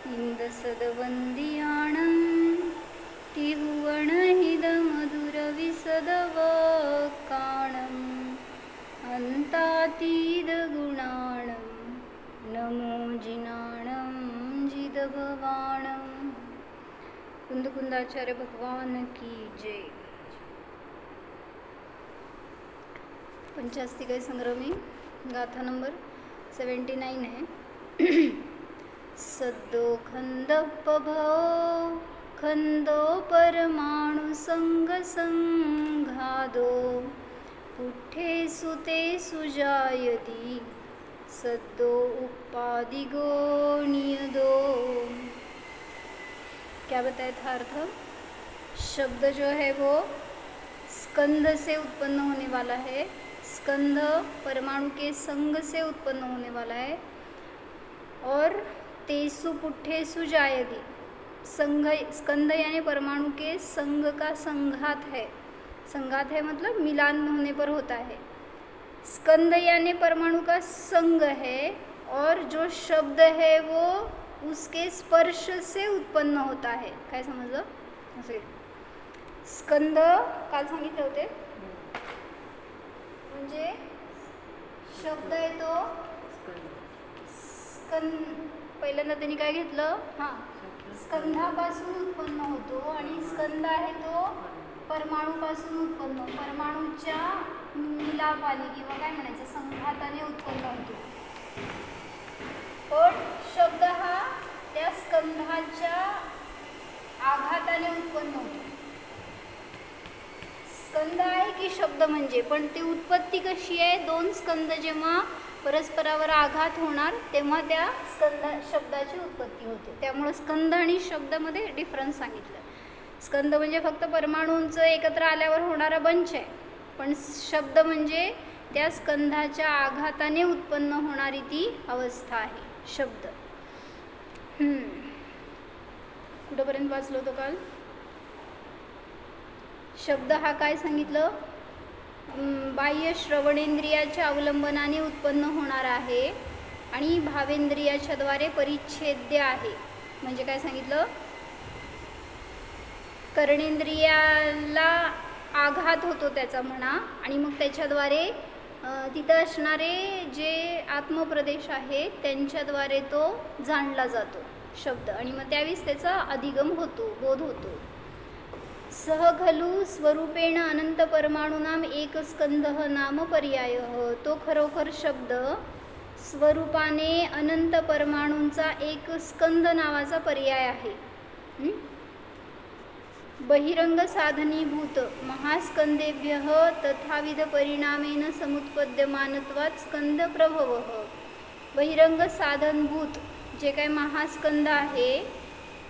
इंदसदवंदियाणं त्रिभुवनहिदमधुरविसदवकाणम् अन्तातीदगुणाणं नमो जिनाणं जिदभवाणं। कुंदकुंदाचार्य भगवान की जय। पंचास्तिक संग्रह में गाथा नंबर 79 है। सद्दो खंदपभो खंदो परमाणु संग संघादो पुठे सुते सुजायति सद्दो उपादिगो नियदो। क्या बताया था अर्थ? शब्द जो है वो स्कंद से उत्पन्न होने वाला है। स्कंद परमाणु के संग से उत्पन्न होने वाला है। और तेसु पुट्ठेसु जायति, संघ स्कंद यानी परमाणु के संग का संघात है। संघात है मतलब मिलान होने पर होता है। स्कंद यानी परमाणु का संग है और जो शब्द है वो उसके स्पर्श से उत्पन्न होता है। काय समजलं? असे स्कंद काल सांगितले होते, म्हणजे शब्द आहे तो स्कंद। पहिल्यांदा त्यांनी काय घेतलं? हां, स्कंधापासून उत्पन्न होतो आणि स्कंद आहे तो परमाणूपासून उत्पन्न, परमाणूच्या मिलापाने किंवा काय म्हणायचं संघाताने उत्पन्न होतो। पण शब्द हा त्या स्कंधाच्या आघाताने उत्पन्न होतो। स्कंद आहे की शब्द म्हणजे, पण ती उत्पत्ती कशी आहे? दोन स्कंद जेव्हा परस्परावर आघात होणार तेव्हा त्या शब्दाची उत्पत्ती होते। त्यामुळे स्कंद आणि शब्दामध्ये डिफरन्स सांगितलं। स्कंद म्हणजे फक्त परमाणूंचं एकत्र आल्यावर होणारा बंच आहे, पण शब्द म्हणजे त्या स्कंधाच्या आघाताने उत्पन्न होणारी ती अवस्था आहे शब्द। कुठपर्यंत वाचलो तो काल? शब्द हा काय सांगितलं? बाह्य श्रवणेंद्रियाच्या अवलंबनाने उत्पन्न होणार आहे आणि भावेंद्रियाच्या द्वारे परिच्छेद्य आहे। म्हणजे काय सांगितलं? कर्णेंद्रियाला आघात होतो त्याचा म्हणा, आणि मग त्याच्याद्वारे तिथं असणारे जे आत्मप्रदेश आहेत त्यांच्याद्वारे तो जाणला जातो शब्द, आणि मग त्यावेळेस त्याचा अधिगम होतो, बोध होतो। सह खलु स्वरूपेण अनंत परमाणूनाम एक स्कंद नाम पर्याय। तो खरोखर शब्द स्वरूपाने अनंत परमाणूंचा एक स्कंद नावाचा पर्याय आहे। बहिरंग साधनीभूत महास्कंदेभ्यः तथाविध परिणामेन समुत्पद्यमानत्वात् स्कंद प्रभवः। बहिरंग साधनभूत जे काय महास्कंद आहे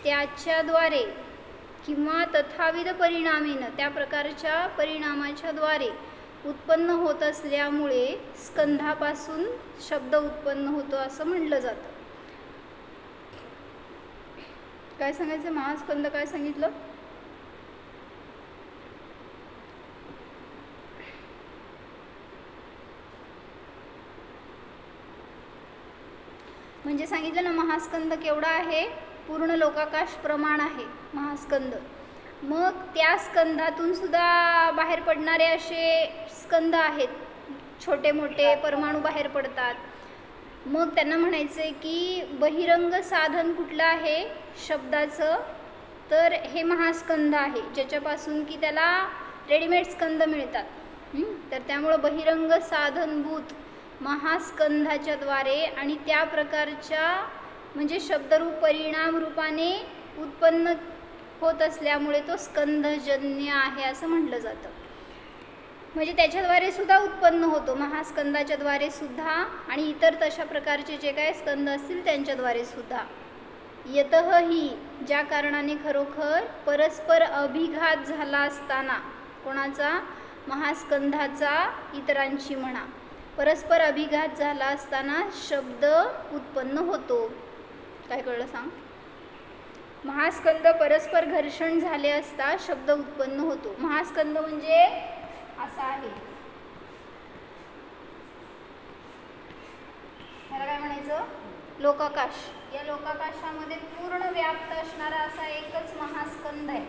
त्याच्याद्वारे किंवा तथाविध परिणामेनं त्या प्रकारच्या परिणामाच्या द्वारे उत्पन्न होत असल्यामुळे स्कंधापासून शब्द उत्पन्न होतो असं म्हटलं जातं। काय सांगायचं? महास्कंद काय सांगितलं? म्हणजे सांगितलं ना, महास्कंद केवढा आहे? पूर्ण लोकाकाश प्रमाण आहे महास्कंद। मग त्या स्कंधातून सुद्धा बाहेर पडणारे असे स्कंद आहेत, छोटे मोठे परमाणू बाहेर पडतात। मग त्यांना म्हणायचं आहे की बहिरंग साधन कुठलं आहे शब्दाचं? तर हे महास्कंद आहे, ज्याच्यापासून की त्याला रेडीमेड स्कंद मिळतात। तर त्यामुळं बहिरंग साधनभूत महास्कंधाच्या द्वारे आणि त्या प्रकारच्या म्हणजे शब्दरूप परिणाम रूपाने उत्पन्न होत असल्यामुळे तो स्कंधजन्य आहे असं म्हटलं जातं। म्हणजे त्याच्याद्वारे सुद्धा उत्पन्न होतो, महास्कंदाच्या द्वारे सुद्धा आणि इतर तशा प्रकारचे जे काय स्कंद असतील त्यांच्याद्वारे सुद्धा। यतः ही ज्या कारणाने खरोखर परस्पर अभिघात झाला असताना, कोणाचा? महास्कंधाचा इतरांची म्हणा, परस्पर अभिघात झाला असताना शब्द उत्पन्न होतो। काय कळलं सांग? महास्कंद परस्पर घर्षण झाले असता शब्द उत्पन्न होतो। महास्कंद म्हणजे असा आहे, ह्याला काय म्हणायचं? लोकाकाश. या लोकाकाशामध्ये पूर्ण व्याप्त असणारा असा एकच महास्कंद आहे.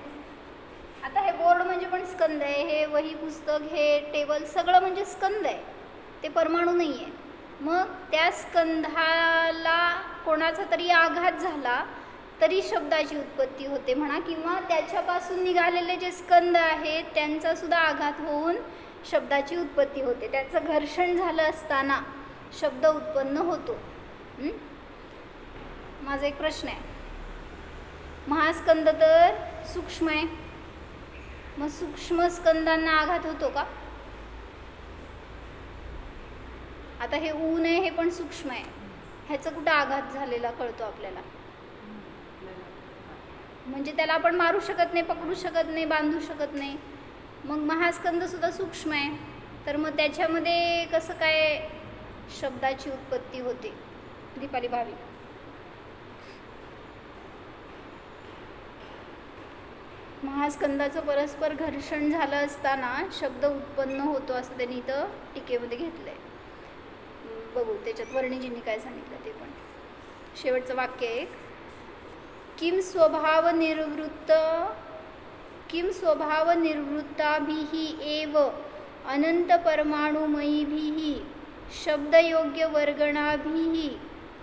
आता हे बोर्ड म्हणजे पण स्कंद आहे, हे वही पुस्तक, हे टेबल सगळं म्हणजे स्कंद आहे, ते परमाणू नाही आहे. मग त्या स्कंधाला कोणाचा तरी आघात झाला तरी शब्दाची उत्पत्ती होते म्हणा, किंवा त्याच्यापासून निघालेले जे स्कंद आहेत त्यांचासुद्धा आघात होऊन शब्दाची उत्पत्ती होते. त्याचं घर्षण झालं असताना शब्द उत्पन्न होतो. माझा एक प्रश्न आहे, महास्कंद तर सूक्ष्म आहे, मग सूक्ष्म स्कंदांना आघात होतो का? आता हे ऊन आहे, हे पण सूक्ष्म आहे, ह्याचा कुठं आघात झालेला कळतो आपल्याला? म्हणजे त्याला आपण मारू शकत नाही, पकडू शकत नाही, बांधू शकत नाही. मग महास्कंद सुद्धा सूक्ष्म आहे, तर मग त्याच्यामध्ये कसं काय शब्दाची उत्पत्ती होते? दीपाली भावी. महास्कंदाचं परस्पर घर्षण झालं असताना शब्द उत्पन्न होतो असं त्यांनी इथं टीकेमध्ये घेतलंय. बघू त्याच्यात वर्णिजींनी काय सांगितलं ते पण. शेवटचं वाक्य एक, किम स्वभाव निर्वृत्ताभिः एव अनंत परमाणुमयीभिः शब्दयोग्य वर्गणाभिः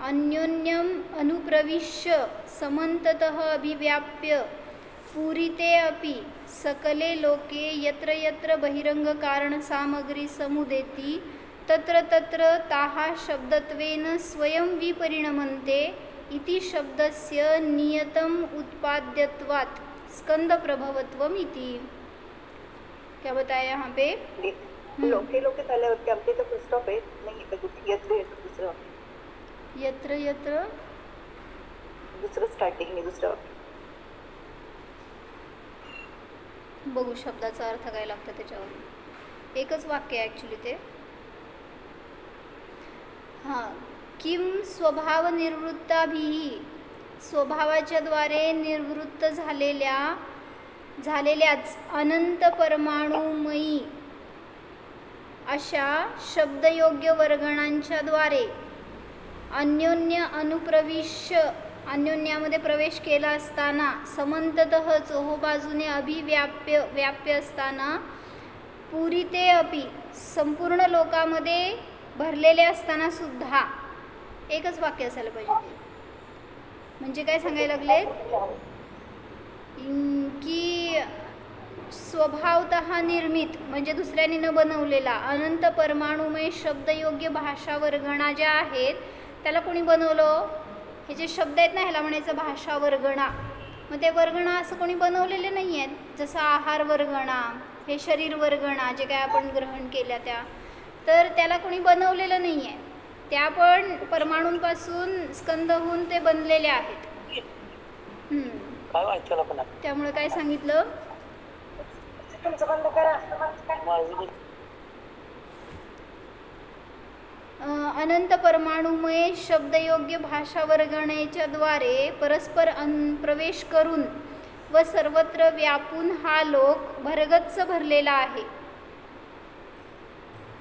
अन्योन्यम अनुप्रविश्य समन्ततः अभिव्याप्य पूरिते अपि सकले लोके यत्र यत्र बहिरंग कारण सामग्री समुदेति तत्र तत्र ताः शब्दत्वेन स्वयं विपरिणमन्ते इति शब्दस्य नियतम उत्पाद्यत्वात् स्कंद प्रभवत्वम इति. क्या बताया यहाँ पे? लोके लोके चालल्यावरती आमच्या इथं फुल स्टॉप आहे, नाही इथं यत्र यत्र दुसरं यत्र यत्र दुसरं स्टार्टिंग नाही, दुसरं. बघू शब्दाचा अर्थ काय लागतं त्याच्यावर. एकच वाक्य आहे ॲक्च्युली ते. हां, किम स्वभाव निर्वृत्ताभिः, स्वभावाच्या द्वारे निवृत्त झालेल्याच अनंत परमाणुमयी अशा शब्दयोग्य वर्गणांच्या द्वारे अन्योन्य अनुप्रविश्य, अन्योन्यामध्ये प्रवेश केला असताना समंततः चोहोबाजूने व्याप्य असताना पुरिते अपि, संपूर्ण लोकामध्ये भरलेले असताना सुद्धा. एकच वाक्य असायला पाहिजे ते. म्हणजे काय सांगायला लागले की स्वभावतः निर्मित म्हणजे दुसऱ्याने न बनवलेला अनंत परमाणुमय शब्दयोग्य भाषा वर्गणा ज्या आहेत त्याला कोणी बनवलं? हे जे शब्द आहेत ना ह्याला म्हणायचं भाषा वर्गणा. मग ते वर्गणा असं कोणी बनवलेले नाही आहेत. जसं आहार वर्गणा, हे शरीर वर्गणा जे काय आपण ग्रहण केल्या त्या, तर त्याला कोणी बनवलेलं नाही आहे. त्या पण परमाणूंपासून स्कंद होऊन ते बनलेले आहेत. त्यामुळे काय सांगितलं? अनंत परमाणुमय शब्दयोग्य भाषा वर्गणेच्या द्वारे परस्पर प्रवेश करून व सर्वत्र व्यापून हा लोक भरगच्च भरलेला आहे.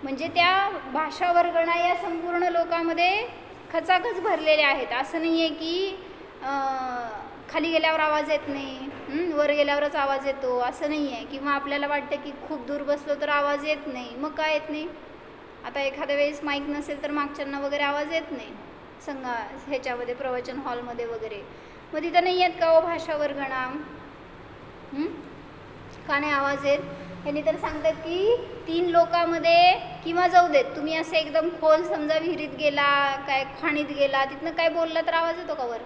म्हणजे त्या भाषा वर्गणा या संपूर्ण लोकामध्ये खचाखच भरलेल्या आहेत. असं नाही आहे की खाली गेल्यावर आवाज येत नाही, वर गेल्यावरच आवाज येतो असं नाही आहे. किंवा आपल्याला वाटतं की खूप दूर बसलो तर आवाज येत नाही. मग काय येत नाही? आता एखाद्या वेळेस माईक नसेल तर मागच्यांना वगैरे आवाज येत नाही ह्याच्यामध्ये प्रवचन हॉलमध्ये वगैरे. मग तिथं नाही आहेत का हो भाषा वर्गणा? का नाही आवाज येत? ह्यांनी तर सांगतात की 3 लोकामध्ये किंवा जाऊ देत तुम्ही असं एकदम खोल समजा विहिरीत गेला, काय खाणीत गेला, तिथनं काय बोलला तर आवाज येतो का वर?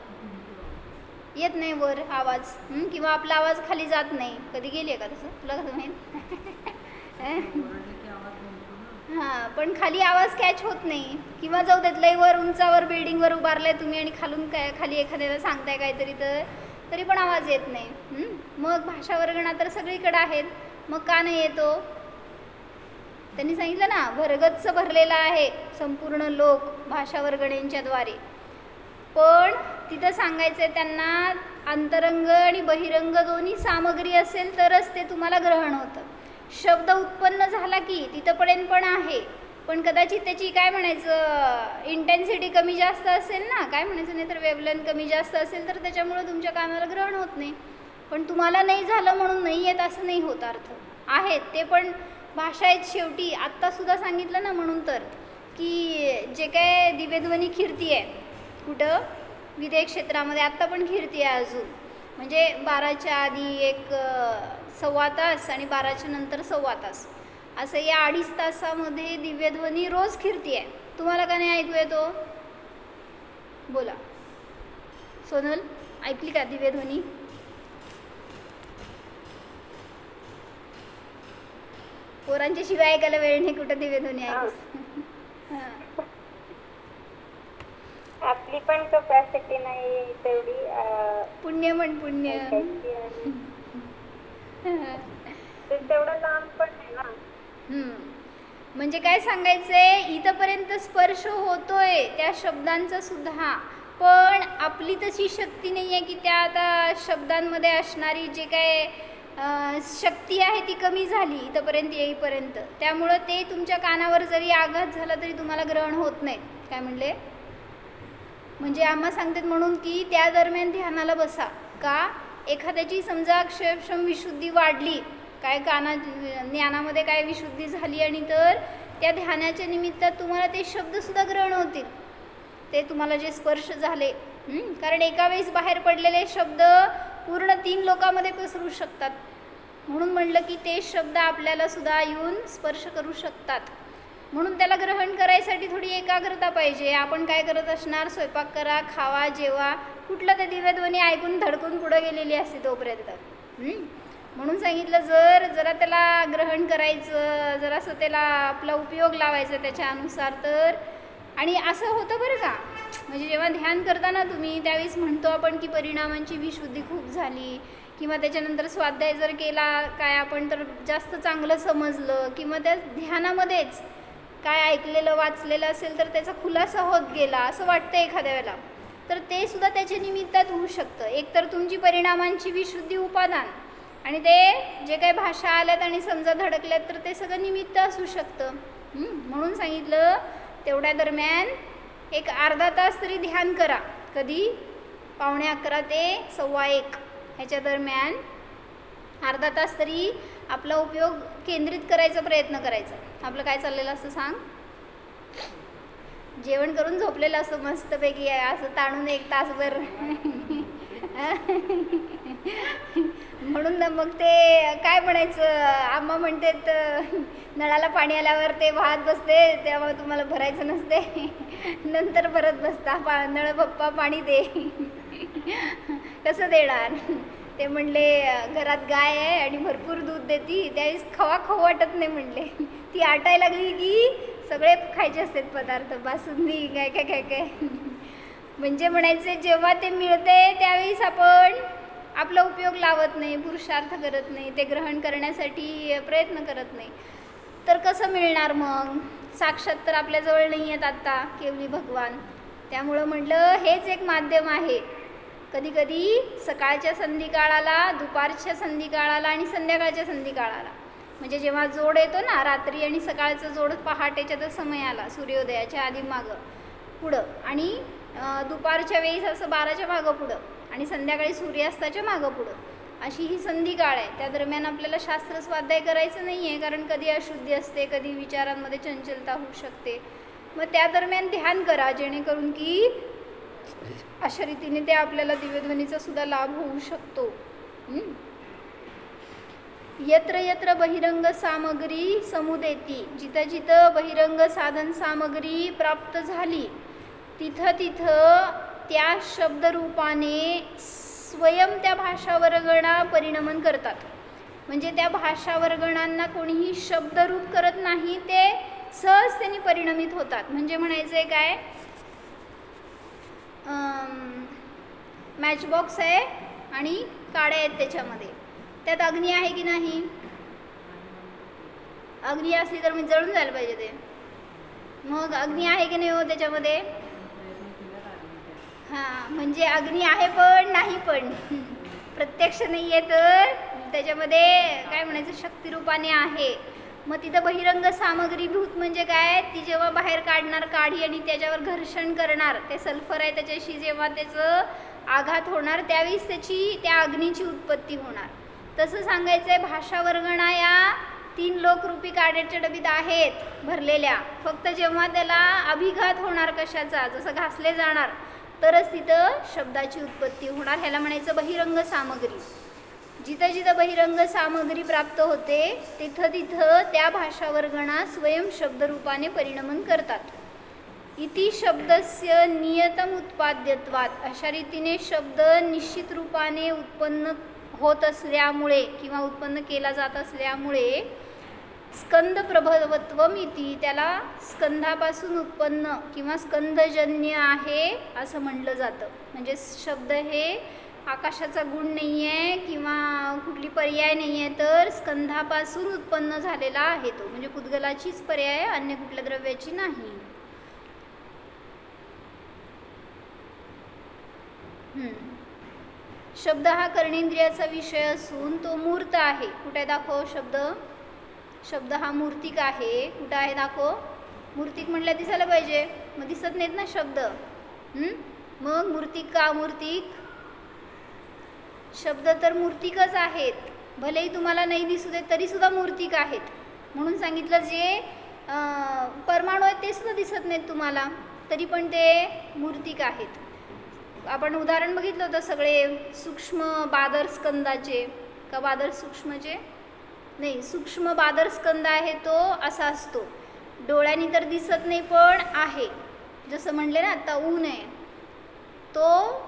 येत नाही वर आवाज. किंवा आपला आवाज खाली जात नाही. कधी गेली आहे का तसं? तुला कसं माहीत? हां, पण खाली आवाज कॅच होत नाही. किंवा जाऊ देत लई वर उंचावर बिल्डिंगवर उभारलाय तुम्ही आणि खालून काय खाली एखाद्याला सांगताय काहीतरी तर तरी पण आवाज येत नाही. मग भाषा वर्गणा तर सगळीकडे आहेत, मग का नाही येतो? त्यांनी सांगितलं ना भरगच्च भरलेला आहे संपूर्ण लोक भाषा वर्गणेंच्या द्वारे. पण तिथं सांगायचं आहे त्यांना अंतरंग आणि बहिरंग दोन्ही सामग्री असेल तरच ते तुम्हाला ग्रहण होतं. शब्द उत्पन्न झाला की तिथंपर्यंत पण आहे, पण कदाचित त्याची काय म्हणायचं इंटेन्सिटी कमी जास्त असेल ना, काय म्हणायचं, नाही तर वेवलेंथ कमी जास्त असेल तर त्याच्यामुळे तुमच्या कानाला ग्रहण होत नाही. पण तुम्हाला नाही झालं म्हणून नाही येत असं नाही होत. अर्थ आहेत ते पण भाषा आहेत शेवटी. आत्तासुद्धा सांगितलं ना म्हणून तर की जे काय दिव्यध्वनी कीर्ती आहे कुठं विदेय क्षेत्रामध्ये आत्ता पण कीर्ती आहे अजून. म्हणजे 12च्या आधी एक 1.25 तास आणि 12च्या नंतर 1.25 तास असं या 2.5 तासामध्ये दिव्यध्वनी रोज कीर्ती आहे. तुम्हाला का नाही ऐकू येतो? बोला सोनल, ऐकली का दिव्यध्वनी? पोरांच्या शिवाय ऐकायला वेळ नाही कुठं दिव्यध्वनी ऐकू. आपली पण कपॅसिटी नाही तेवढी. पुण्य म्हण पुण्य. तेवढं लांब पण नाही ना. म्हणजे काय सांगायचंय, इथपर्यंत स्पर्श होतोय त्या शब्दांचा सुद्धा, पण आपली तशी शक्ती नाही आहे की त्या आता शब्दांमध्ये असणारी जे काय शक्ती आहे ती कमी झाली इथपर्यंत येईपर्यंत. त्यामुळं ते तुमच्या कानावर जरी आघात झाला तरी तुम्हाला ग्रहण होत नाही. काय म्हणले? म्हणजे आम्हा सांगतात म्हणून की त्या दरम्यान ध्यानाला बसा. का? एखाद्याची समजा अक्षरक्षम विशुद्धी वाढली, काय ज्ञानामध्ये काय विशुद्धी झाली आणि तर त्या ध्यानाच्या निमित्तात तुम्हाला ते शब्दसुद्धा ग्रहण होतील, ते तुम्हाला जे स्पर्श झाले. कारण एका वेळेस बाहेर पडलेले शब्द पूर्ण 3 लोकांमध्ये पसरू शकतात. म्हणून म्हणलं की ते शब्द आपल्याला सुद्धा येऊन स्पर्श करू शकतात. म्हणून त्याला ग्रहण करायसाठी थोडी एकाग्रता पाहिजे. आपण काय करत असणार, स्वयंपाक करा, खावा, जेवा, कुठलं ते दिव्यध्वनी ऐकून धडकून पुढं गेलेली असते तोपर्यंत. म्हणून सांगितलं जरा त्याला ग्रहण करायचं, जरासं त्याला आपला उपयोग लावायचा त्याच्या अनुसार. तर आणि असं होतं बरं का, म्हणजे जेव्हा ध्यान करताना तुम्ही त्यावेळेस म्हणतो आपण की परिणामांची विशुद्धी खूप झाली, किंवा त्याच्यानंतर स्वाध्याय जर केला काय आपण तर जास्त चांगलं समजलं, किंवा त्या ध्यानामध्येच काय ऐकलेलं वाचलेलं असेल तर त्याचा खुलासा होत गेला असं वाटतं एखाद्या वेळेला, तर ते सुद्धा त्याच्या निमित्तात होऊ शकतं. एकतर तुमची परिणामांची विशुद्धी उपादान आणि ते जे काही भाषा आल्यात आणि समजा धडकल्यात तर ते सगळं निमित्त असू शकतं. म्हणून सांगितलं तेवढ्या दरम्यान एक अर्धा तास तरी ध्यान करा. कधी? 11:15 ते 1:15 ह्याच्या दरम्यान अर्धा तास तरी आपला उपयोग केंद्रित करायचा प्रयत्न करायचा. आपलं काय चाललेलं असं सांग, जेवण करून झोपलेलं असं मस्तपैकी असं ताणून 1 तासभर. म्हणून ना मग ते काय म्हणायचं, आम्हा म्हणतात नळाला पाणी आल्यावर ते वाहत बसते तेव्हा तुम्हाला भरायचं नसते, नंतर भरत बसता, नळ पप्पा पाणी दे. कसं देणार? ते म्हणले घरात गाय आहे आणि भरपूर दूध देती, त्यावेळेस खाऊ वाटत नाही म्हणले. ती आटायला लागली की सगळे खायचे असतात पदार्थ, बासुंदी काय काय काय काय. म्हणजे म्हणायचे जेव्हा ते मिळते त्यावेळेस आपण आपला उपयोग लावत नाही, पुरुषार्थ करत नाही, ते ग्रहण करण्यासाठी प्रयत्न करत नाही, तर कसं मिळणार मग? साक्षात तर आपल्याजवळ नाही आहेत आत्ता केवली भगवान. त्यामुळं म्हटलं हेच एक माध्यम आहे. कधी कधी सकाळच्या संधिकाळाला, दुपारच्या संधिकाळाला आणि संध्याकाळच्या संधिकाळाला, म्हणजे जेव्हा जोड येतो ना रात्री आणि सकाळचं जोड पहाटेच्या समयाला सूर्योदयाच्या आधी मागं पुढं, आणि दुपारच्या वेळेस असं 12च्या मागं पुढं आणि संध्याकाळी सूर्यास्ताच्या मागं पुढं, अशी ही संधिकाळ आहे. त्या दरम्यान आपल्याला शास्त्र स्वाध्याय करायचं नाही आहे, कारण कधी अशुद्धी असते, कधी विचारांमध्ये चंचलता होऊ शकते. मग त्या दरम्यान ध्यान करा जेणेकरून की अशा रीतीने ते आपल्याला दिव्यध्वनीचा सुद्धा लाभ होऊ शकतो. यत्र यत्र बहिरंग सामग्री समुदेती, जिथं जिथं बहिरंग साधन सामग्री प्राप्त झाली तिथं तिथं त्या शब्दरूपाने स्वयं त्या भाषावर्गणा परिणमन करतात. म्हणजे त्या भाषावर्गणांना कोणीही शब्दरूप करत नाही, ते सहज त्यांनी परिणमित होतात. म्हणजे म्हणायचं आहे काय, मॅचबॉक्स आहे आणि काड्या आहेत त्याच्यामध्ये, त्यात अग्नी आहे की नाही? अग्नी असली तर मी जळून जायला पाहिजे ते. मग अग्नी आहे की नाही हो त्याच्यामध्ये? हां, म्हणजे अग्नी आहे पण नाही पण, प्रत्यक्ष नाही आहे तर त्याच्यामध्ये काय म्हणायचं शक्तिरूपाने आहे. मग तिथं बहिरंग सामग्रीभूत म्हणजे काय, ती जेव्हा बाहेर काढणार काडी आणि त्याच्यावर घर्षण करणार, ते सल्फर आहे त्याच्याशी जेव्हा त्याचं आघात होणार त्यावेळेस त्याची त्या अग्नीची उत्पत्ती होणार. तसं सांगायचं आहे भाषा वर्गणा या 3 लोकरूपी काड्याच्या डबीत आहेत भरलेल्या. फक्त जेव्हा त्याला अभिघात होणार कशाचा, जसं घासले जाणार, तरच तिथं शब्दाची उत्पत्ती होणार. ह्याला म्हणायचं बहिरंग सामग्री. जिथं जिथं बहिरंग सामग्री प्राप्त होते तिथं तिथं त्या भाषा वर्गणा स्वयं शब्दरूपाने परिणमन करतात. इति शब्दस्य नियतम उत्पाद्यत्वात, अशा रीतीने शब्द निश्चित रूपाने उत्पन्न होत असल्यामुळे किंवा उत्पन्न केला जात असल्यामुळे स्कंद प्रभवत्वम इति, त्याला स्कंधापासून उत्पन्न किंवा स्कंदजन्य आहे असं म्हणलं जातं. म्हणजे शब्द हे आकाशाचा गुण नाही आहे किंवा कुठली पर्याय नाही आहे, तर स्कंधापासून उत्पन्न झालेला आहे तो. म्हणजे पुद्गलाचीच पर्याय, अन्य कुठल्या द्रव्याची नाही. शब्द हा कर्णेंद्रियाचा विषय असून तो मूर्त आहे. कुठे दाखव शब्द, शब्द हा मूर्तिक आहे. कुठं आहे दाखव. मूर्तिक म्हटलं दिसायला पाहिजे, मग दिसत नाहीत ना शब्द. मग मूर्तिक का मूर्तिक, शब्द तर मूर्तिकच आहेत. भलेही तुम्हाला नाही दिसू देत तरी सुद्धा मूर्तिक आहेत. म्हणून सांगितलं जे परमाणू आहेत ते सुद्धा दिसत नाहीत तुम्हाला तरी पण ते मूर्तिक आहेत. आपण उदाहरण बघितलं होतं सगळे सूक्ष्म बादर स्कंदाचे का बादर सूक्ष्मचे नाही, सूक्ष्म बादर स्कंद आहे तो असा असतो. डोळ्यांनी तर दिसत नाही पण आहे. जसं म्हणले ना आता ऊन आहे, तो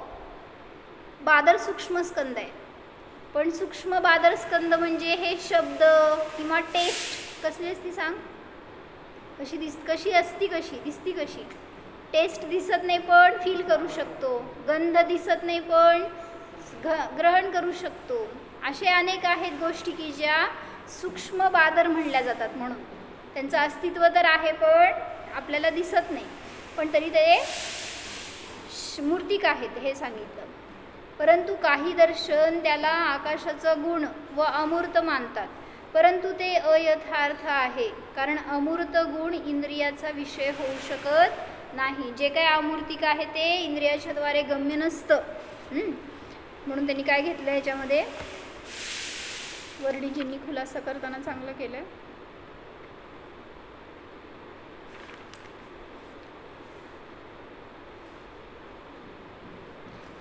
बादर सूक्ष्म स्कंद आहे. पण सूक्ष्म बादर स्कंद म्हणजे हे शब्द किंवा टेस्ट कसली असती सांग, कशी असती, कशी दिसती, कशी टेस्ट दिसत नाही पण फील करू शकतो, गंध दिसत नाही पण ग्रहण करू शकतो. असे अनेक आहेत गोष्टी की ज्या सूक्ष्म बादर म्हणल्या जातात. म्हणून त्यांचं अस्तित्व तर आहे पण आपल्याला दिसत नाही, पण तरी ते मूर्तिक आहेत हे सांगितलं. परंतु काही दर्शन त्याला आकाशाचा गुण व अमूर्त मानतात, परंतु ते अयथार्थ आहे, कारण अमूर्त गुण इंद्रियाचा विषय होऊ शकत नाही. जे काय अमूर्तिक आहे ते इंद्रियाच्या द्वारे गम्य नसतं. म्हणून त्यांनी काय घेतलं ह्याच्यामध्ये, वर्णिजींनी खुलासा करताना चांगलं केलं.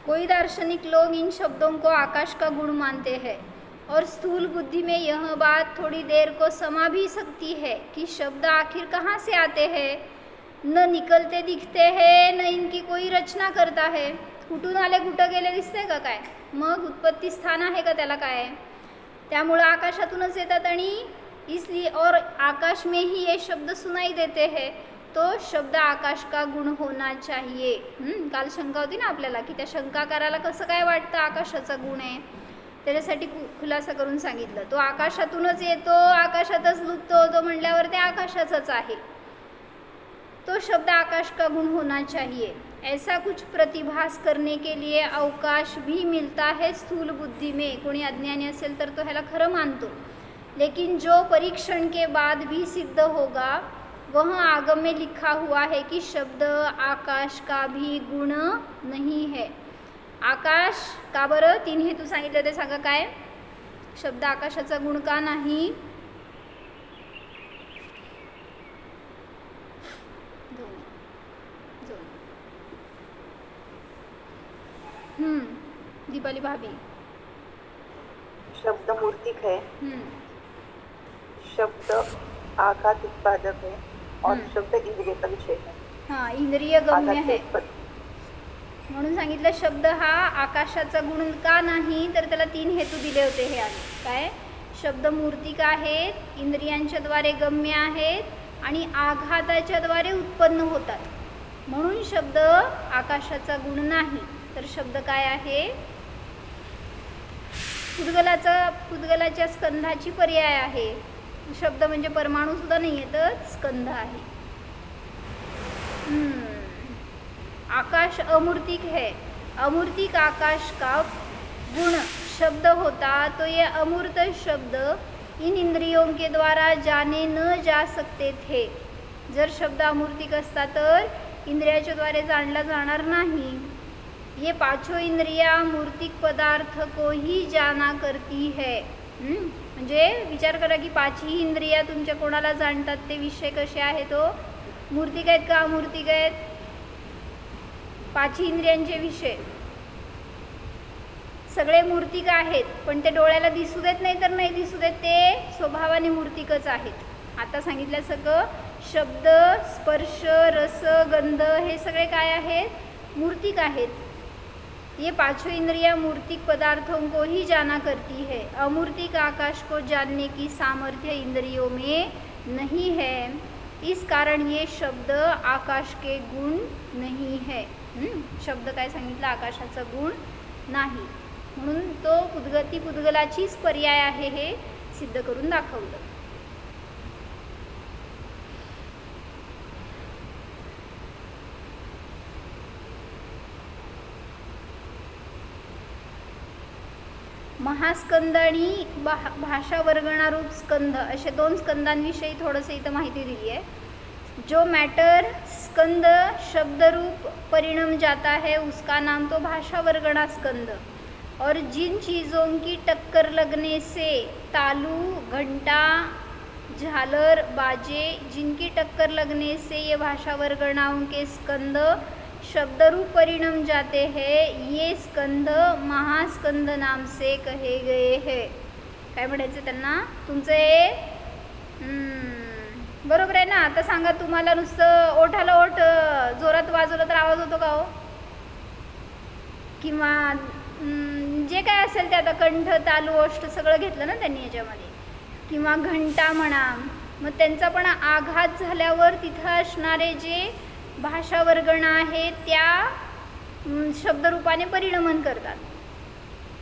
कोई दार्शनिक लोग इन शब्दों को आकाश का गुण मानते हैं और स्थूल बुद्धि में यह बात थोड़ी देर को समा भी सकती है कि शब्द आखिर कहाँ से आते हैं, न निकलते दिखते हैं, न इनकी कोई रचना करता है. कुठून आले कुठं गेले दिसते का काय, मग उत्पत्ती स्थान आहे का त्याला काय. त्यामुळे आकाशातूनच येतात आणि इसलिए और आकाश में ही ये शब्द सुनाई देते हैं, तो शब्द आकाश का गुण होना चाहिए. काल शंका होती ना आपल्याला की त्या शंकाकाराला कसं काय वाटतं आकाशाचा गुण आहे, त्याच्यासाठी खुलासा करून सांगितलं. तो आकाशातूनच येतो, आकाशातच लुप्त होतो म्हटल्यावर ते आकाशाचंच आहे. तो शब्द आकाश का गुण होना चाहिए. ऐसा कुछ प्रतिभास करने के लिए अवकाश भी मिलता है स्थूल बुद्धि में. कोणी अज्ञानी असेल तर तो ह्याला खरं मानतो, लेकिन जो परीक्षण के बाद भी सिद्ध होगा वह आगम में लिखा हुआ है कि शब्द आकाश का भी गुण नहीं है. आकाश का बरं, 3 हेतू सांगितले ते सांगा काय. शब्द आकाशाचा गुण का नाही. दीपाली भाभी, शब्द मूर्तिक है, शब्द आघात उत्पादक है और शब्द इंद्रिय का विषय है. हाँ, इंद्रिय गम्य है म्हणून सांगितलं. शब्द हा आकाशाचा गुण का नाही, तर त्याला 3 हेतू दिले होते. हे आले काय, शब्द मूर्तिक आहेत, इंद्रियांच्या द्वारे गम्य आहेत आणि आघाताच्या द्वारे उत्पन्न होतात, म्हणून शब्द आकाशाचा गुण नाही. तर शब्द काय आहे, पुद्गलाच्या स्कंधाची पर्याय आहे. शब्द म्हणजे परमाणू सुद्धा नाही आहे तर स्कंध आहे. आकाश अमूर्तिक है, अमूर्तिक आकाश का गुण शब्द होता, तो ये अमूर्त शब्द इन इंद्रियों के द्वारा जाने न जा सकते थे. जर शब्द अमूर्तिक असता तर इंद्रियाच्या द्वारे जाणला जाणार नाही. ये पांचों इंद्रिया मूर्तिक पदार्थ को ही जाना करती है. म्हणजे विचार करा की पाचही इंद्रिया तुमच्या कोणाला जाणतात ते विषय कसे आहेत तो मूर्तिक आहेत का अमूर्तिक आहेत. पाचही इंद्रियांचे विषय सगळे मूर्तिक आहेत, पण ते डोळ्याला दिसू देत नाही तर नाही दिसू देत, ते स्वभावाने मूर्तिकच आहेत. आता सांगितलं सगळं शब्द स्पर्श रस गंध हे सगळे काय आहेत मूर्तिक आहेत. ये पांचों इंद्रियां मूर्तिक पदार्थों को ही जाना करती है. अमूर्तिक आकाश को जानने की सामर्थ्य इंद्रियों में नहीं है. इस कारण ये शब्द आकाश के गुण नहीं है. शब्द काय सांगितलं आकाशाचा गुण नाही, म्हणून तो पुद्गती पुद्गलाचीच पर्याय आहे हे सिद्ध करून दाखवलं. महास्कंद आणि भाषा वर्गणारूप स्कंद असे दोन स्कंदांविषयी थोडंसं इथं माहिती दिली आहे. जो मैटर स्कंद शब्द रूप परिणम जाता है उसका नाम तो भाषा वर्गणा स्कंद. और जिन चीज़ों की टक्कर लगने से तालू घंटा झालर बाजे जिनकी टक्कर लगने से ये भाषा वर्गणाओं के स्कंद शब्द रूप परिणम जाते हैं, ये स्कंद महास्कंद नाम से कहे गए हैं. काय म्हणायचं त्यांना तुमचे बरोबर आहे ना. आता सांगा तुम्हाला नुसतं ओठाला ओठ जोरात वाजवलं तर आवाज होतो का हो, किंवा जे काय असेल ते आता कंठ तालू ओष्ठ सगळं घेतलं ना त्यांनी याच्यामध्ये, किंवा घंटा म्हणा, मग त्यांचा पण आघात झाल्यावर तिथं असणारे जे भाषा वर्गण आहे त्या शब्दरूपाने परिणमन करतात.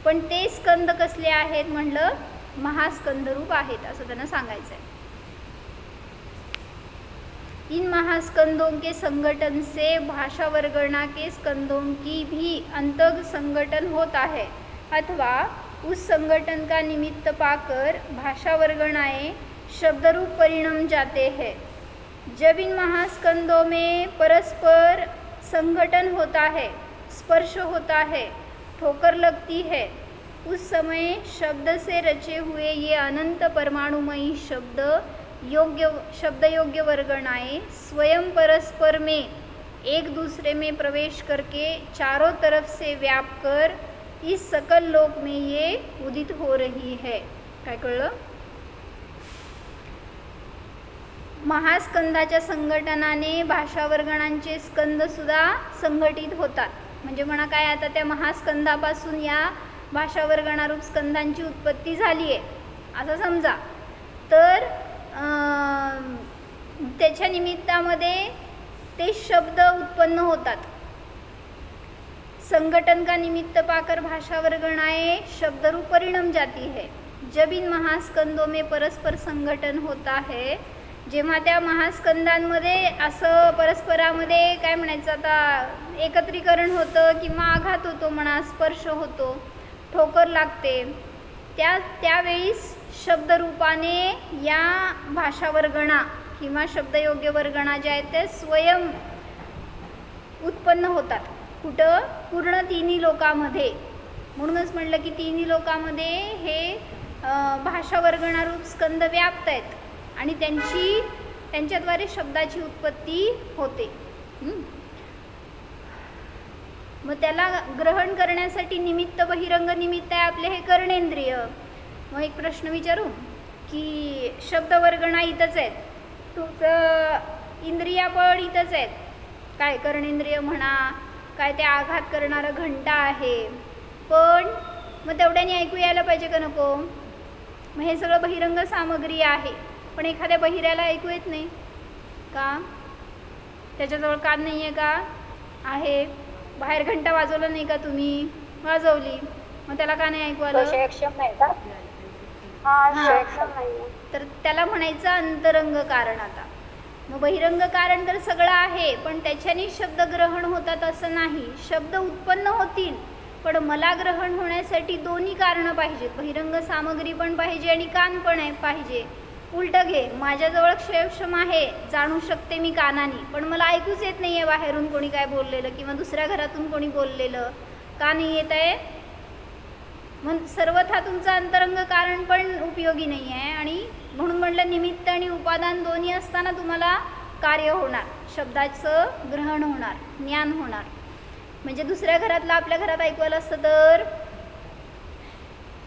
पण ते स्कंद कसले आहेत म्हणलं महास्कंदरूप आहेत असं त्यांना सांगायचं आहे. इन महास्कंदों के संगठन से भाषा वर्गणा के स्कंदों की भी अंतग संगठन होता है, अथवा उस संगठन का निमित्त पाकर भाषा वर्गणाएं शब्दरूप परिणम जाते हैं. जब इन महास्कंदों में परस्पर संगठन होता है, स्पर्श होता है, ठोकर लगती है, उस समय शब्द से रचे हुए ये अनंत परमाणुमयी शब्द योग्य वर्गणाएं स्वयं परस्पर में एक दूसरे में प्रवेश करके चारों तरफ से व्याप कर इस सकल लोक में ये उदित हो रही है. काय कळलं. महास्कंदाच्या संघटनाने भाषा वर्गणांचे स्कंदसुद्धा संघटित होतात. म्हणजे म्हणा काय आता त्या महास्कंदापासून या भाषा वर्गणारूप स्कंदांची उत्पत्ती झाली आहे असं समजा. तर त्याच्या निमित्तामध्ये ते शब्द उत्पन्न होतात. संगठन का निमित्त पाकर भाषा वर्गणाएं शब्दरूप परिणम जाती है. जब इन महास्कंदों में परस्पर संगठन होता है, जेव्हा त्या महास्कंदांमध्ये असं परस्परामध्ये काय म्हणायचं आता एकत्रीकरण होतं किंवा आघात होतो म्हणा, स्पर्श होतो, ठोकर लागते, त्यावेळीस शब्दरूपाने या भाषा वर्गणा किंवा शब्दयोग्य वर्गणा ज्या आहेत त्या स्वयं उत्पन्न होतात. कुठं पूर्ण तिन्ही लोकांमध्ये. म्हणूनच म्हटलं की तिन्ही लोकांमध्ये हे भाषा वर्गणारूप स्कंद व्याप्त आहेत आणि त्यांच्याद्वारे शब्दाची उत्पत्ती होते. मग त्याला ग्रहण करण्यासाठी निमित्त बहिरंग निमित्त आहे आपले हे कर्णेंद्रिय. मग एक प्रश्न विचारू की शब्दवर्गणा इथंच आहेत, तुमचं इंद्रिया पण इथंच आहेत, काय कर्णेंद्रिय म्हणा, काय ते आघात करणारा घंटा आहे, पण मग तेवढ्याने ऐकू यायला पाहिजे का नको. मग हे सगळं बहिरंग सामग्री आहे, पण एखाद्या बहिऱ्याला ऐकू येत नाही का, त्याच्याजवळ कान नाही आहे का, आहे, बाहेर घंटा वाजवला नाही का तुम्ही, वाजवली, मग त्याला का नाही ऐकू आलं, तर त्याला म्हणायचं अंतरंग कारण. आता मग बहिरंग कारण तर सगळं आहे, पण त्याच्याने शब्द ग्रहण होतात असं नाही. शब्द उत्पन्न होतील पण मला ग्रहण होण्यासाठी दोन्ही कारणं पाहिजेत. बहिरंग सामग्री पण पाहिजे आणि कान पण पाहिजे. उलटं घे, माझ्याजवळ क्षयक्षम आहे, जाणू शकते मी कानाने, पण मला ऐकूच येत नाही आहे बाहेरून कोणी काय बोललेलं किंवा दुसऱ्या घरातून कोणी बोललेलं. का नाही येत आहे? मग सर्वथा तुमचं अंतरंग कारण पण उपयोगी नाही आहे. आणि म्हणून म्हटलं निमित्त आणि उपादान दोन्ही असताना तुम्हाला कार्य होणार, शब्दाचं ग्रहण होणार, ज्ञान होणार. म्हणजे दुसऱ्या घरातलं आपल्या घरात ऐकवायला असतं तर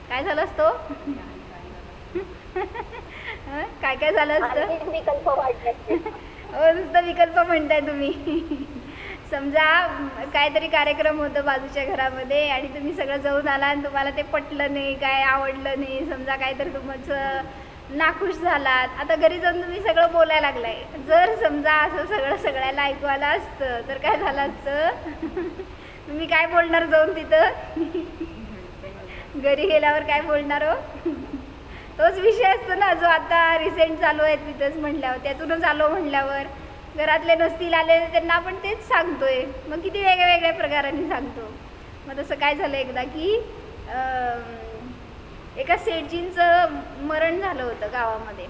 काय झालं असतं? काय काय झालं असतं? विकल्प वाढले. हो, नुसतं विकल्प म्हणताय तुम्ही. समजा काहीतरी कार्यक्रम होतं बाजूच्या घरामध्ये आणि तुम्ही सगळं जाऊन आला आणि तुम्हाला ते पटलं नाही, काय आवडलं नाही, समजा काहीतरी तुमचं नाखुश झालात. आता घरी जाऊन तुम्ही सगळं बोलायला लागलाय. जर समजा असं सगळं सगळ्याला ऐकवायला असतं तर काय झालं असतं? तुम्ही काय बोलणार जाऊन तिथं? घरी गेल्यावर काय बोलणार हो? तोच विषय असतो ना जो आता रिसेंट चालू आहे तिथंच म्हटल्यावर, त्यातूनच आलो म्हटल्यावर घरातले नसतील आले त्यांना आपण तेच सांगतोय. मग किती वेगळ्या वेगळ्या प्रकारांनी सांगतो. मग तसं काय झालं एकदा की एका सेठजींचं मरण झालं होतं गावामध्ये.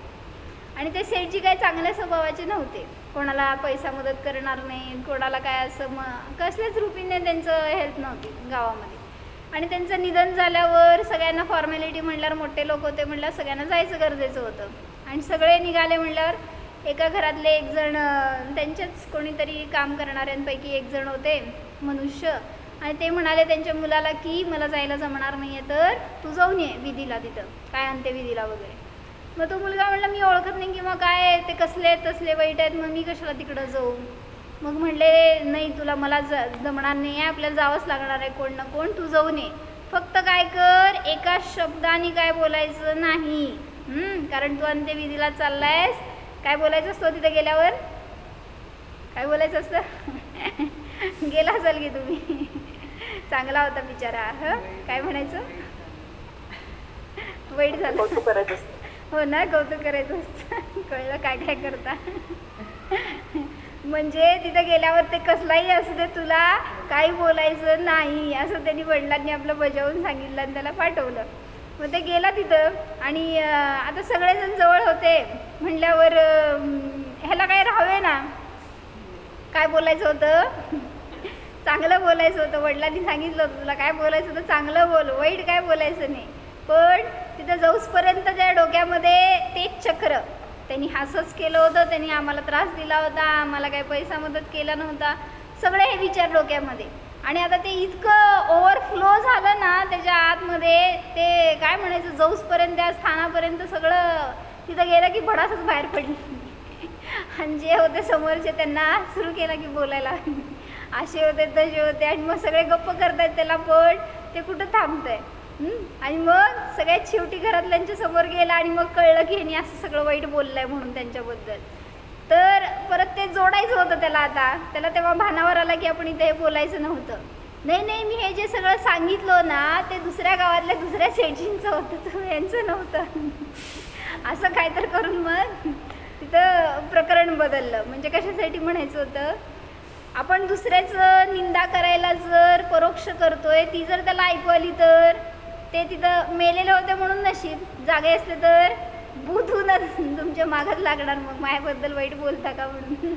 आणि ते सेठजी काय चांगल्या स्वभावाचे नव्हते, कोणाला पैसा मदत करणार नाही, कोणाला काय असं कसल्याच रूपीने त्यांचं हेल्प नव्हती गावामध्ये. आणि त्यांचं निधन झाल्यावर सगळ्यांना फॉर्मॅलिटी म्हटल्यावर, मोठे लोक होते म्हटल्यावर सगळ्यांना जायचं गरजेचं होतं. आणि सगळे निघाले म्हटल्यावर एका घरातले एक जण, त्यांच्याच कोणीतरी काम करणाऱ्यांपैकी एक जण होते मनुष्य, आणि ते म्हणाले त्यांच्या मुलाला की मला जायला जमणार नाही आहे तर तू जाऊन ये विधीला, तिथं काय अंत्यविधीला वगैरे. मग तो मुलगा म्हणला मी ओळखत नाही किंवा काय, ते कसले तसले वाईट आहेत, मग मी कशाला तिकडं जाऊ. मग म्हणले नाही तुला मला जमणार नाही आहे, आपल्याला जावंच लागणार आहे कोण ना कोण, तू जाऊन ये. फक्त काय कर, एका शब्दाने काय बोलायचं नाही, कारण तू अंत्यविधीला चाललायस. काय बोलायचं असतं तिथं गेल्यावर? काय बोलायचं असतं? गेला असाल की तुम्ही, चांगला होता बिचारा. काय म्हणायचं? वाईट झालं. कौतुक करायचं असतं. हो ना, कौतुक करायचं असतं. कळलं काय काय करता. म्हणजे तिथं गेल्यावर ते कसलाही असू दे तुला काही बोलायचं नाही असं त्यांनी वडिलांनी आपलं बजावून सांगितलं आणि त्याला पाठवलं. मग ते गेला तिथं. आणि आता सगळेजण जवळ होते म्हणल्यावर ह्याला काय राहावे ना, काय बोलायचं होतं? चांगलं बोलायचं होतं. वडिलांनी सांगितलं होतं तुला काय बोलायचं होतं, चांगलं बोल, वाईट काय बोलायचं नाही. पण तिथं जाऊसपर्यंत त्या डोक्यामध्ये तेच चक्र, त्यांनी असंच केलं होतं, त्यांनी आम्हाला त्रास दिला होता, आम्हाला काही पैसा मदत केला नव्हता, सगळे हे विचार डोक्यामध्ये. आणि आता ते इतकं ओव्हरफ्लो झालं ना त्याच्या आतमध्ये, ते काय म्हणायचं जाऊसपर्यंत त्या स्थानापर्यंत सगळं तिथं गेलं की भडासच बाहेर पडली. आणि जे होते समोरचे त्यांना सुरू केला की बोलायला, असे होते तसे होते. आणि मग सगळे गप्प करतायत त्याला, पण ते कुठं थांबतंय. आणि मग सगळ्यात शेवटी घरातल्यांच्या समोर गेला आणि मग कळलं की ह्यानी असं सगळं वाईट बोललं आहे म्हणून त्यांच्याबद्दल. तर परत ते जोडायचं होतं त्याला. आता त्याला तेव्हा भानावर आला की आपण इथे हे बोलायचं नव्हतं. नाही मी हे जे सगळं सांगितलं ना ते दुसऱ्या गावातल्या दुसऱ्या सेठजींचं होतं, तर यांचं नव्हतं. असं काय तर करून मग तिथं प्रकरण बदललं. म्हणजे कशासाठी म्हणायचं होतं, आपण दुसऱ्याचं निंदा करायला जर परोक्ष करतोय, ती जर त्याला ऐकू आली तर ते तिथं मेलेले होते म्हणून नशीब, जागे असते तर बुधूनच तुमच्या मागच लागणार मग माझ्याबद्दल वाईट बोलता का म्हणून.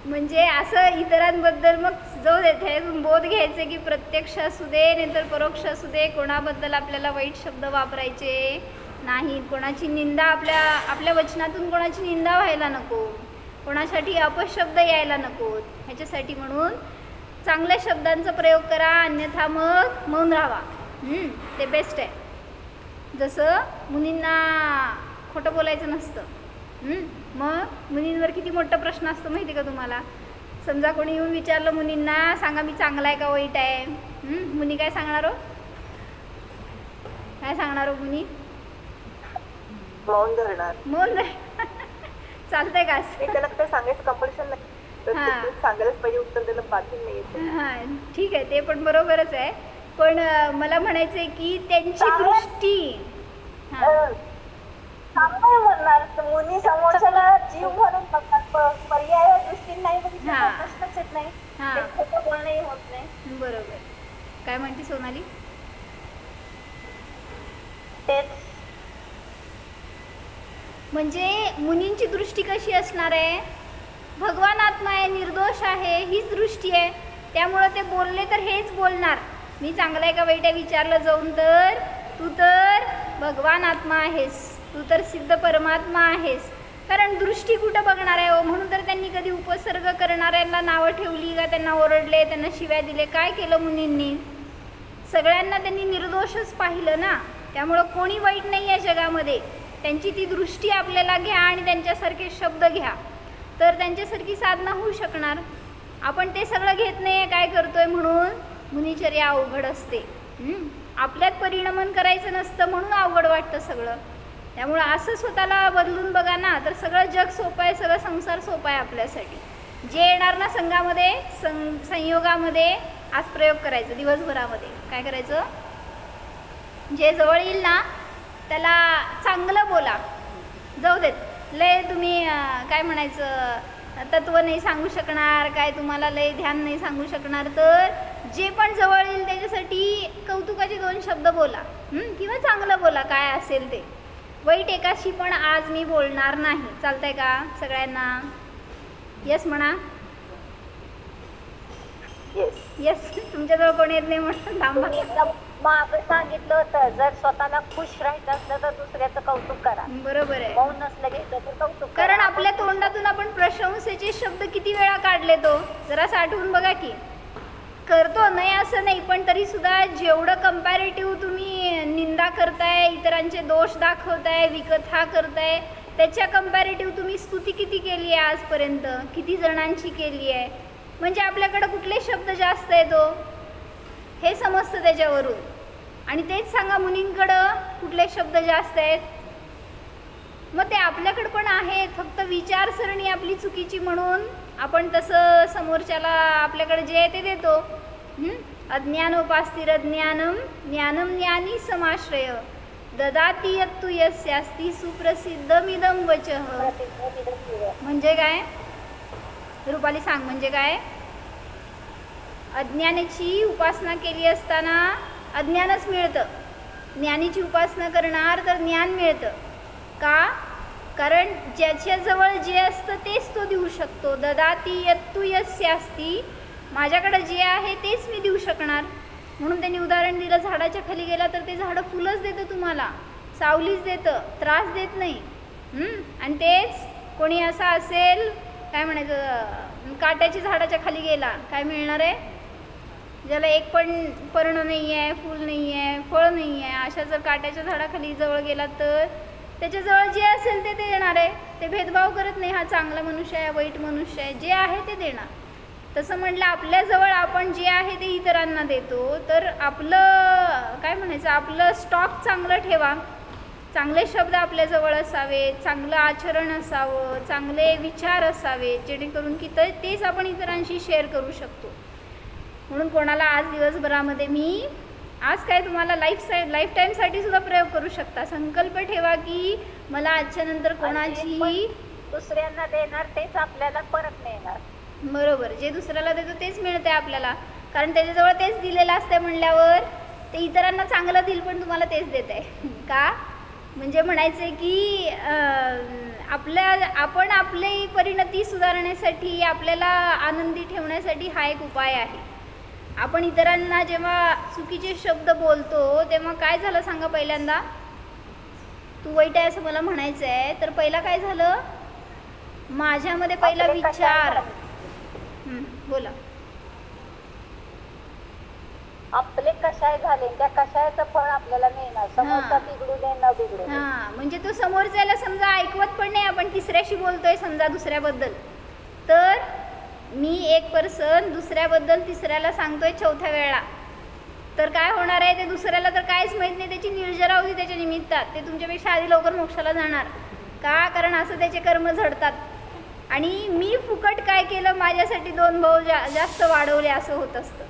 म्हणजे असं इतरांबद्दल मग जो देते बोध घ्यायचे की प्रत्यक्ष असू दे नाहीतर परोक्ष असू दे, कोणाबद्दल आपल्याला वाईट शब्द वापरायचे नाहीत, कोणाची निंदा आपल्या वचनातून कोणाची निंदा व्हायला नको, कोणासाठी अपशब्द यायला नकोत. ह्याच्यासाठी म्हणून चांगल्या शब्दांचा प्रयोग करा, अन्यथा मग मौन राहावा. ते बेस्ट आहे. जसं मुनींना खोटं बोलायचं नसतं. मग मुनींवर किती मोठा प्रश्न असतो माहिती का तुम्हाला? समजा कोणी येऊन विचारलं मुनींना, सांगा मी चांगला आहे का वाईट आहे, मुनी काय सांगणार हो? काय सांगणार हो मुनी? मौन धरणार. मौन चालतंय का? त्याला ते सांगायचं कंपल्शन नाही, तर सांगायलाच पाहिजे, उत्तर द्यायला बाकी नाही. हां ठीक आहे, ते पण बरोबरच आहे. पण मला म्हणायचं आहे की त्यांची दृष्टी म्हणणार मुनी समोरच्याला जीव म्हणून बघतात, पर्याय दृष्टीने नाही बघितलं प्रश्नच येत नाही, खोटं बोलणंही होत नाही. बरोबर. काय म्हणते सोनाली? तेच म्हणजे मुनींची दृष्टी कशी असणार आहे? भगवान आत्मा आहे, निर्दोष आहे, हीच दृष्टी आहे. त्यामुळं ते बोलले तर हेच बोलणार. मी चांगला आहे का वाईट आहे विचारलं जाऊन तर तू तर भगवान आत्मा आहेस, तू तर सिद्ध परमात्मा आहेस. कारण दृष्टी कुठं बघणार आहे हो? म्हणून तर त्यांनी कधी उपसर्ग करणाऱ्यांना नावं ठेवली का? त्यांना ओरडले, त्यांना शिव्या दिले? काय केलं मुनींनी? सगळ्यांना त्यांनी निर्दोषच पाहिलं ना. त्यामुळं कोणी वाईट नाही आहे जगामध्ये. त्यांची ती दृष्टी आपल्याला घ्या आणि त्यांच्यासारखे शब्द घ्या तर त्यांच्यासारखी साधना होऊ शकणार. आपण ते सगळं घेत नाही आहे, काय करतोय म्हणून मुनिचर्या अवघड असते. आपल्यात परिणमन करायचं नसतं म्हणून अवघड वाटतं सगळं. त्यामुळं असं स्वतःला बदलून बघा ना, तर सगळं जग सोपं आहे, सगळं संसार सोपा आहे आपल्यासाठी. जे येणार ना संघामध्ये संयोगामध्ये आज प्रयोग करायचं. दिवसभरामध्ये काय करायचं? जे जवळ येईल ना त्याला चांगलं बोला. जाऊ देत लय तुम्ही काय म्हणायचं तत्त्व नाही सांगू शकणार, काय तुम्हाला लय ध्यान नाही सांगू शकणार, तर जे पण जवळ येईल त्याच्यासाठी कौतुकाचे 2 शब्द बोला किंवा चांगलं बोला. काय असेल ते. वाईट एकाशी पण आज मी बोलणार नाही. चालतंय का सगळ्यांना? यस म्हणा. यस. तुमच्याजवळ कोणी येत नाही म्हणून थांबा. मागं सांगितलं होतं जर स्वतःला खुश राहायचं असलं तर दुसऱ्याचं कौतुक करा. बरोबर आहे. मौन नसलं घ्यायचं तर कौतुक. कारण आपल्या तोंडातून आपण प्रशंसेचे शब्द किती वेळा काढले तो जरा आठवून बघा की. करतो नाही असं नाही, पण तरी सुद्धा जेवढं कंपॅरेटिव्ह तुम्ही निंदा करताय, इतरांचे दोष दाखवताय, विकथा करताय, त्याच्या कंपॅरेटिव्ह तुम्ही स्तुती किती केली आहे आजपर्यंत, किती जणांची केली आहे. म्हणजे आपल्याकडं कुठले शब्द जास्त येतो हे समजतं त्याच्यावरून. आणि तेच सांगा मुनींकडं कुठले शब्द जास्त आहेत. मग ते आपल्याकडं पण आहेत, फक्त विचारसरणी आपली चुकीची म्हणून आपण तसं समोरच्याला आपल्याकडे जे आहे ते देतो. अज्ञानोपास्तिरज्ञानम ज्ञानम ज्ञानी समाश्रय ददाती यत्तु यस्यास्ति सुप्रसिद्धमिदं वचः. म्हणजे काय रुपाली सांग? म्हणजे काय? अज्ञानाची उपासना केली असताना अज्ञानच मिळतं. ज्ञानीची उपासना करणार तर ज्ञान मिळतं. का? कारण ज्याच्याजवळ जे असतं तेच तो देऊ शकतो. ददाती यत्तु यस्यास्ति, माझ्याकडे जे आहे तेच मी देऊ शकणार. म्हणून त्यांनी उदाहरण दिलं, झाडाच्या खाली गेला तर ते झाडं फुलंच देतं तुम्हाला, सावलीच देतं, त्रास देत नाही. आणि तेच कोणी असा असेल काय म्हणायचं काट्याच्या झाडाच्या खाली गेला, काय मिळणार आहे? ज्याला एक पण पर्ण नाही आहे, फूल नाही आहे, फळ नाही आहे, अशा जर काट्याच्या झाडाखाली जवळ गेला तर त्याच्याजवळ जे असेल ते देणार आहे. ते भेदभाव करत नाही, हा चांगला मनुष्य आहे, वाईट मनुष्य आहे, जे आहे ते देणार. तसं म्हटलं आपल्याजवळ आपण जे आहे ते इतरांना देतो, तर आपलं काय म्हणायचं आपलं स्टॉक चांगलं ठेवा. चांगले शब्द आपल्याजवळ असावे, चांगलं आचरण असावं, चांगले विचार असावे, जेणेकरून की तेच आपण इतरांशी शेअर करू शकतो. म्हणून कोणाला आज दिवसभरामध्ये मी आज काय तुम्हाला लाईफ टाईमसाठी सुद्धा प्रयोग करू शकता. संकल्प ठेवा की मला आजच्या नंतर कोणाची दुसऱ्यांना देणार तेच आपल्याला परत मिळणार. बरोबर. जे दुसऱ्याला देतो तेच मिळते आपल्याला, कारण त्याच्याजवळ तेच दिलेलं असते म्हणल्यावर ते इतरांना चांगलं देईल पण तुम्हाला तेच देत आहे. का? म्हणजे म्हणायचं आहे की आपण आपली परिणती सुधारण्यासाठी, आपल्याला आनंदी ठेवण्यासाठी हा एक उपाय आहे. आपण इतरांना जेव्हा चुकीचे शब्द बोलतो तेव्हा काय झालं सांगा? पहिल्यांदा तू वाईट आहे असं मला म्हणायचं आहे, तर पहिला काय झालं माझ्यामध्ये? पहिला विचार. बोला. आपले कशाय झाले, त्या कशायचं फळ आपल्याला मिळणार. समोरचा बिघडू दे न बिघडू. म्हणजे तो समोरच्याला समजा ऐकवत पण नाही, आपण तिसऱ्याशी बोलतोय समजा दुसऱ्याबद्दल, तर मी एक पर्सन दुसऱ्याबद्दल तिसऱ्याला सांगतोय 4थ्या वेळा, तर काय होणार आहे? ते दुसऱ्याला तर काहीच माहीत नाही, त्याची निर्जरा होती त्याच्या निमित्तात, ते तुमच्यापेक्षा आधी लवकर मोक्षाला जाणार. का? कारण असं त्याचे कर्म झडतात. आणि मी फुकट काय केलं, माझ्यासाठी 2 भाऊ जास्त वाढवले, असं होत असतं.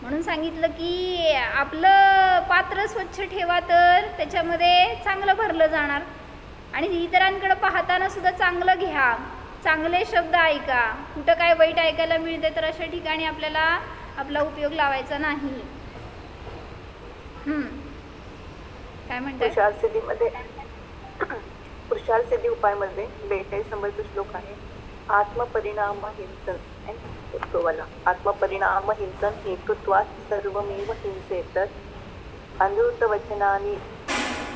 म्हणून सांगितलं की आपलं पात्र स्वच्छ ठेवा तर त्याच्यामध्ये चांगलं भरलं जाणार. आणि इतरांकडे पाहताना सुद्धा चांगलं घ्या, चांगले शब्द ऐका. कुठं काय वाईट ऐकायला मिळते तर अशा ठिकाणी आपल्याला आपला उपयोग लावायचा नाही. काय म्हणताय? पुरुषार्थ सिद्धी उपायमध्ये 42 नंबरचा श्लोक आहे. आत्मपरिणाम हिंसन हेतुवाला. आत्मपरिणाम हिंसन हेतुत्वा सर्वमेव हिंसेत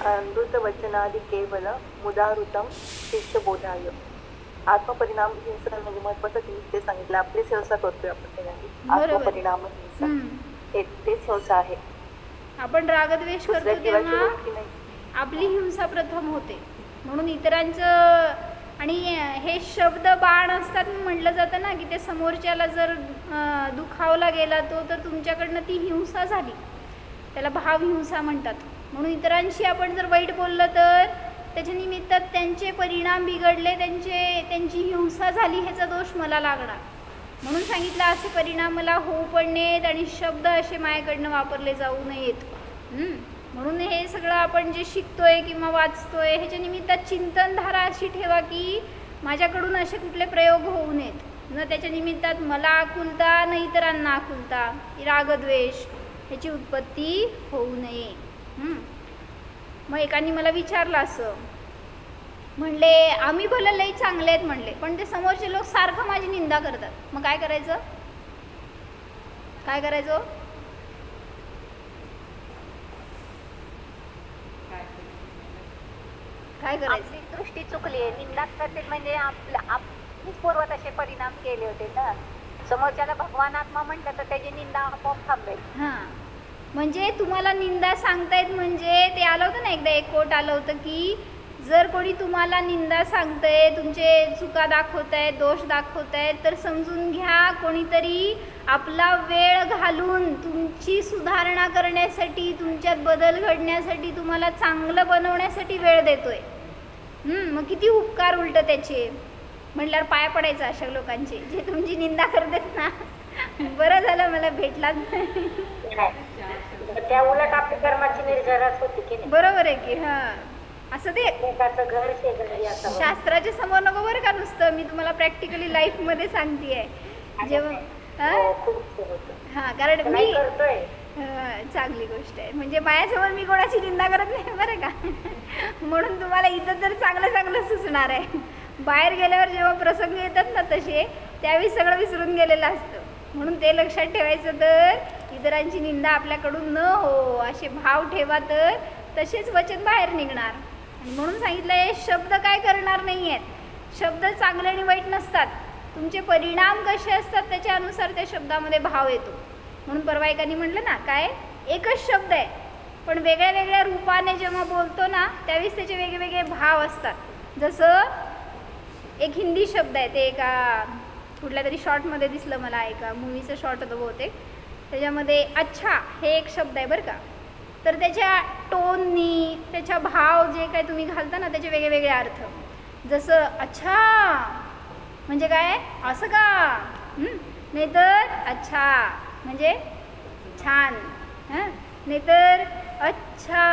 अमृतवचनादि केवल मुदाहृतम शिष्यबोधाय. आत्मपरिणाम हिंसन म्हणजे महत्वाचं ते सांगितलं. आपलीच हिंसा करतोय आपण त्यासाठी. आत्मपरिणाम हिंसन तेच हिंसा आहे. आपण रागद्वेष करतो तेव्हा आपली हिंसा प्रथम होते. म्हणून इतरांचं आणि हे शब्द बाण असतात म्हटलं जातं ना की ते समोरच्याला जर दुखावला गेला तर तुमच्याकडनं ती हिंसा झाली. त्याला भावहिंसा म्हणतात. म्हणून इतरांशी आपण जर वाईट बोललं तर त्याच्या निमित्त त्यांचे परिणाम बिघडले, त्यांची हिंसा झाली, ह्याचा दोष मला लागणार. म्हणून सांगितलं असे परिणाम मला होऊ पण नयेत आणि शब्द असे माझ्याकडनं वापरले जाऊ नयेत. म्हणून हे सगळं आपण जे शिकतोय किंवा वाचतोय ह्याच्या निमित्तात चिंतनधारा अशी ठेवा की माझ्याकडून असे कुठले प्रयोग होऊ नयेत. न त्याच्या निमित्तात मला आकुलता न इतरांना आकुलता, रागद्वेष ह्याची उत्पत्ती होऊ नये. मग एकाने मला विचारलं असं, म्हणले आम्ही भलं लई चांगले आहेत म्हणले, पण ते समोरचे लोक सारखं माझी निंदा करतात. मग काय करायचं? काय करायचं? काय करायचं? आपली दृष्टी चुकली आहे. निंदा करते म्हणजे आपलीच पूर्वत असे परिणाम केले होते ना. समोरच्याला भगवान आत्मा म्हटलं तर त्याची निंदा आपोआप थांबेल. म्हणजे तुम्हाला निंदा सांगतायत म्हणजे ते आलं होतं ना एकदा, एक कोट आलं होतं की जर कोणी तुम्हाला निंदा सांगतंय, तुमचे चुका दाखवतायत, दोष दाखवतायत, तर समजून घ्या कोणीतरी आपला वेळ घालून तुमची सुधारणा करण्यासाठी, तुमच्यात बदल घडण्यासाठी, तुम्हाला चांगलं बनवण्यासाठी वेळ देतोय. मग किती उपकार उलट त्याचे. म्हटल्यावर पाया पडायचं अशा लोकांचे जे तुमची निंदा करतात ना. बरं झालं मला भेटलात. त्या उलट आपली कर्माची निर्जराच होती की नाही. बरोबर आहे की. असं ते घर शेजारी शास्त्राच्या समोर नको बरं का नुसतं. मी तुम्हाला प्रॅक्टिकली लाईफमध्ये सांगतेय. जेव्हा कारण मी चांगली गोष्ट आहे. म्हणजे माझ्यासमोर मी कोणाची निंदा करत नाही बरं का. म्हणून तुम्हाला इथं तर चांगलं चांगलं सुचणार आहे. बाहेर गेल्यावर जेव्हा प्रसंग येतात ना तसे, त्यावेळी सगळं विसरून गेलेलं असतं. म्हणून ते लक्षात ठेवायचं. तर इतरांची निंदा आपल्याकडून न हो असे भाव ठेवा, तर तसेच वचन बाहेर निघणार. आणि म्हणून सांगितलं हे शब्द काय करणार नाही आहेत. शब्द चांगले आणि वाईट नसतात. तुमचे परिणाम कसे असतात त्याच्यानुसार त्या शब्दामध्ये भाव येतो. म्हणून परवा एकाने म्हटलं ना, काय एकच शब्द आहे पण वेगळ्या वेगळ्या रूपाने जेव्हा बोलतो ना त्यावेळेस त्याचे वेगवेगळे भाव असतात. जसं एक हिंदी शब्द आहे, ते एका कुठल्या तरी शॉर्टमध्ये दिसलं मला, एका मूवीचं शॉर्ट होतं बहुतेक. त्याच्यामध्ये अच्छा हे एक शब्द आहे बरं का. तर त्याच्या टोननी, त्याच्या भाव जे काय तुम्ही घालता ना त्याचे वेगळे वेगळे अर्थ. जसं अच्छा म्हणजे काय, असं का. नाहीतर अच्छा म्हणजे छान. नाहीतर अच्छा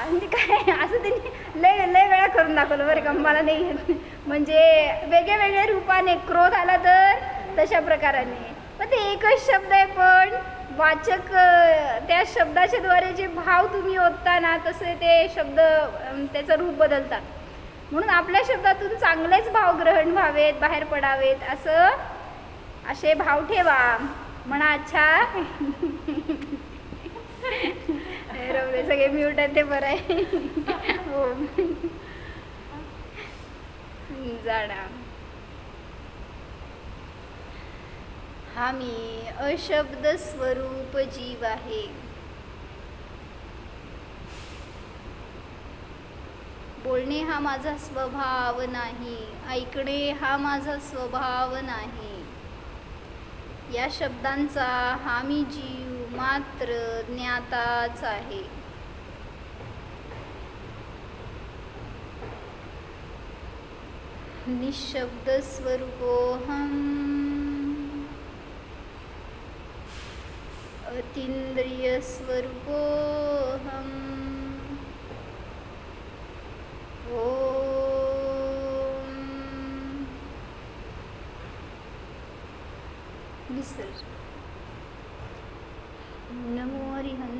म्हणजे काय, असं त्यांनी लय वेळा करून दाखवलं बरं का. मला नाही येत. म्हणजे वेगळे वेगळे रूपाने. क्रोध आला तर तशा प्रकाराने. पण ते एकच शब्द आहे पण वाचक त्या शब्दाच्या द्वारे जे भाव तुम्ही ओतता ना तसे ते शब्द त्याचं रूप बदलतात. म्हणून आपल्या शब्दातून चांगलेच भाव ग्रहण व्हावेत, बाहेर पडावेत, असे भाव ठेवा. म्हणा अच्छा. सगळे म्यूट आहेत ते बरं आहे. हो जाणा. हा मी अशब्द स्वरूप जीव आहे. बोलणे हा माझा स्वभाव नाही, ऐकणे हा माझा स्वभाव नाही. या शब्दांचा हा मी जीव मात्र ज्ञाताच आहे. निशब्द स्वरूपोऽहम् अतीन्द्रिय स्वरूपोऽहम्. विसर्जन. नमो हरिहं.